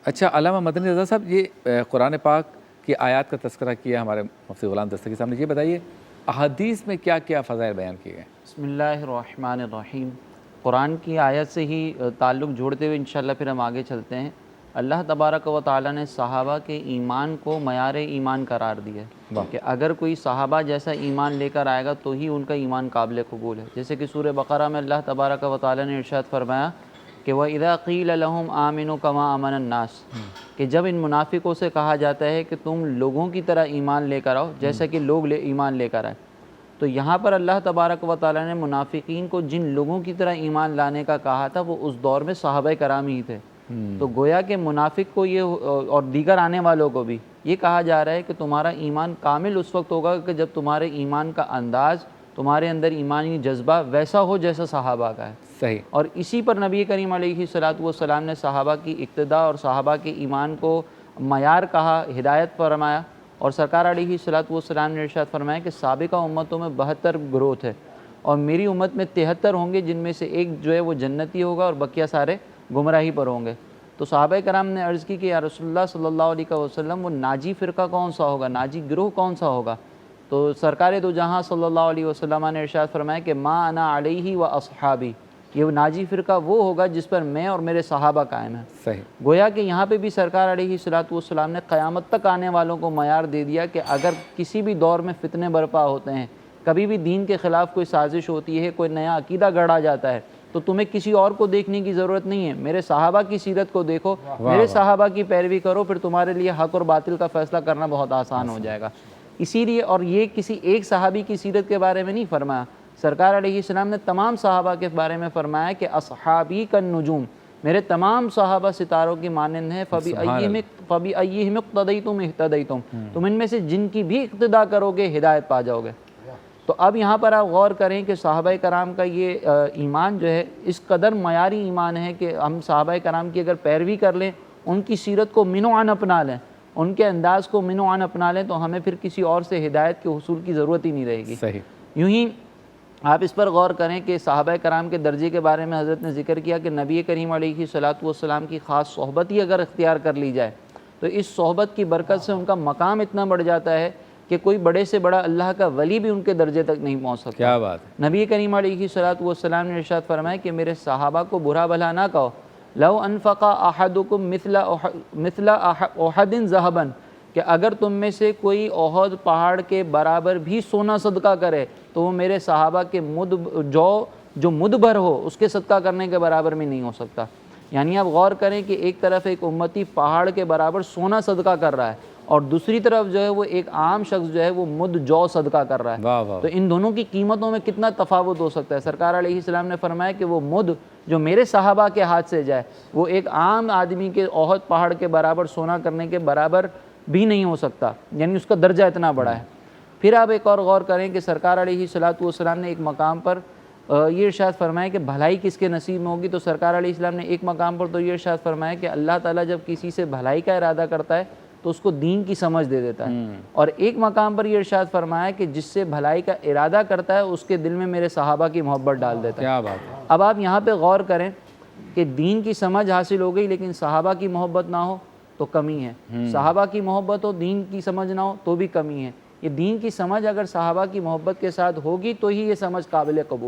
اچھا علامہ مدنی رضا صاحب، یہ قرآن پاک کی آیات کا تذکرہ کیا ہمارے مفتی غلام دستگیر صاحب نے، یہ بتائیے احادیث میں کیا کیا فضائل بیان کیے گئے؟ بسم اللہ الرحمن الرحیم۔ قرآن کی آیت سے ہی تعلق جوڑتے ہوئے انشاءاللہ پھر ہم آگے چلتے ہیں۔ اللہ تبارک و تعالیٰ نے صحابہ کے ایمان کو معیار ایمان قرار دیا ہے کہ اگر کوئی صحابہ جیسا ایمان لے کر آئے گا تو ہی ان کا ایمان قابل قبول ہے۔ جیسے کہ سورہ بقرہ میں اللہ تبارک و تعالیٰ نے ارشاد فرمایا کہ وَإِذَا قِيلَ لَهُمْ آمِنُوا كَمَا آمَنَ النَّاسِ، کہ جب ان منافقوں سے کہا جاتا ہے کہ تم لوگوں کی طرح ایمان لے کر آؤ جیسا کہ لوگ ایمان لے کر آئے، تو یہاں پر اللہ تبارک و تعالیٰ نے منافقین کو جن لوگوں کی طرح ایمان لانے کا کہا تھا وہ اس دور میں صحابہ کرام ہی تھے۔ تو گویا کہ منافق کو یہ اور دیگر آنے والوں کو بھی یہ کہا جا رہا ہے کہ تمہارا ایمان کامل اس وقت ہوگا کہ جب تمہارے ایمان کا انداز، تمہارے اندر ایمانی جذبہ ویسا ہو جیسا صحابہ کا ہے۔ صحیح۔ اور اسی پر نبی کریم علیہ الصلوۃ نے صحابہ کی اقتداء اور صحابہ کے ایمان کو معیار کہا، ہدایت فرمایا، اور سرکار علیہ الصلوۃ نے ارشاد فرمایا کہ سابقہ امتوں میں 72 گروہ تھے اور میری امت میں 73 ہوں گے، جن میں سے ایک جو ہے وہ جنتی ہوگا اور بقیہ سارے گمراہی پر ہوں گے۔ تو صحابہ کرام نے عرض کی کہ یا رسول اللہ صلی اللہ علیہ وسلم وہ ناجی فرقہ کون سا ہوگا، ناجی گروہ کون سا ہوگا؟ تو سرکار دو جہاں صلی اللہ علیہ وسلم نے ارشاد فرمایا کہ ما انا علیہ و اصحابی، یہ ناجی فرقہ وہ ہوگا جس پر میں اور میرے صحابہ قائم ہیں۔ صحیح۔ گویا کہ یہاں پہ بھی سرکار علیہ الصلوۃ نے قیامت تک آنے والوں کو معیار دے دیا کہ اگر کسی بھی دور میں فتنے برپا ہوتے ہیں، کبھی بھی دین کے خلاف کوئی سازش ہوتی ہے، کوئی نیا عقیدہ گڑھا جاتا ہے، تو تمہیں کسی اور کو دیکھنے کی ضرورت نہیں ہے، میرے صحابہ کی سیرت کو دیکھو، میرے صحابہ کی پیروی کرو، پھر تمہارے لیے حق اور باطل کا فیصلہ کرنا بہت آسان ہو جائے گا۔ اسی لیے، اور یہ کسی ایک صحابی کی سیرت کے بارے میں نہیں فرمایا، سرکار علیہ السلام نے تمام صحابہ کے بارے میں فرمایا کہ اصحابی کالنجوم، میرے تمام صحابہ ستاروں کی مانند ہیں، فَبِأَيِّهِمْ اقْتَدَيْتُمْ اهْتَدَيْتُمْ، تم ان میں سے جن کی بھی اقتداء کرو گے ہدایت پا جاؤ گے۔ تو اب یہاں پر آپ غور کریں کہ صحابہ کرام کا یہ ایمان جو ہے اس قدر معیاری ایمان ہے کہ ہم صحابہ کرام کی اگر پیروی کر لیں، ان کی سیرت کو من و عن اپنا لیں، ان کے انداز کو من و عن اپنا لیں، تو ہمیں پھر کسی اور سے ہدایت کے حصول کی ضرورت ہی نہیں رہے گی۔ صحیح۔ یوں ہی آپ اس پر غور کریں کہ صحابہ کرام کے درجے کے بارے میں حضرت نے ذکر کیا کہ نبی کریم علیہ الصلوۃ کی خاص صحبت ہی اگر اختیار کر لی جائے تو اس صحبت کی برکت سے ان کا مقام اتنا بڑھ جاتا ہے کہ کوئی بڑے سے بڑا اللہ کا ولی بھی ان کے درجے تک نہیں پہنچ سکتا۔ کیا بات ہے۔ نبی کریم علیہ الصلوۃ نے ارشاد فرمایا کہ میرے صحابہ کو برا بھلا نہ کہو، لو انفق احدکم مثل احد ذهبا، کہ اگر تم میں سے کوئی احد پہاڑ کے برابر بھی سونا صدقہ کرے تو وہ میرے صحابہ کے جو مد بھر ہو اس کے صدقہ کرنے کے برابر بھی نہیں ہو سکتا۔ یعنی آپ غور کریں کہ ایک طرف ایک امتی پہاڑ کے برابر سونا صدقہ کر رہا ہے اور دوسری طرف جو ہے وہ ایک عام شخص جو ہے وہ مد جو صدقہ کر رہا ہے۔ واہ واہ۔ تو ان دونوں کی قیمتوں میں کتنا تفاوت ہو سکتا ہے۔ سرکار علیہ السلام نے فرمایا کہ وہ مد جو میرے صحابہ کے ہاتھ سے جائے وہ ایک عام آدمی کے احد پہاڑ کے برابر سونا کرنے کے برابر بھی نہیں ہو سکتا، یعنی اس کا درجہ اتنا بڑا ہے۔ پھر آپ ایک اور غور کریں کہ سرکار علیہ السلام نے ایک مقام پر یہ ارشاد فرمایا کہ بھلائی کس کے نصیب میں ہوگی، تو سرکار علیہ السلام نے ایک مقام پر تو یہ ارشاد فرمایا کہ اللہ تعالیٰ جب کسی سے بھلائی کا ارادہ کرتا ہے تو اس کو دین کی سمجھ دے دیتا ہے، اور ایک مقام پر یہ ارشاد فرمایا کہ جس سے بھلائی کا ارادہ کرتا ہے اس کے دل میں میرے صحابہ کی محبت ڈال دیتا ہے۔ کیا بات ہے۔ اب آپ یہاں پہ غور کریں کہ دین کی سمجھ حاصل ہو گئی لیکن صحابہ کی محبت نہ ہو تو کمی ہے، صحابہ کی محبت ہو دین کی سمجھ نہ ہو تو بھی کمی ہے۔ یہ دین کی سمجھ اگر صحابہ کی محبت کے ساتھ ہوگی تو ہی یہ سمجھ قابل قبول ہے۔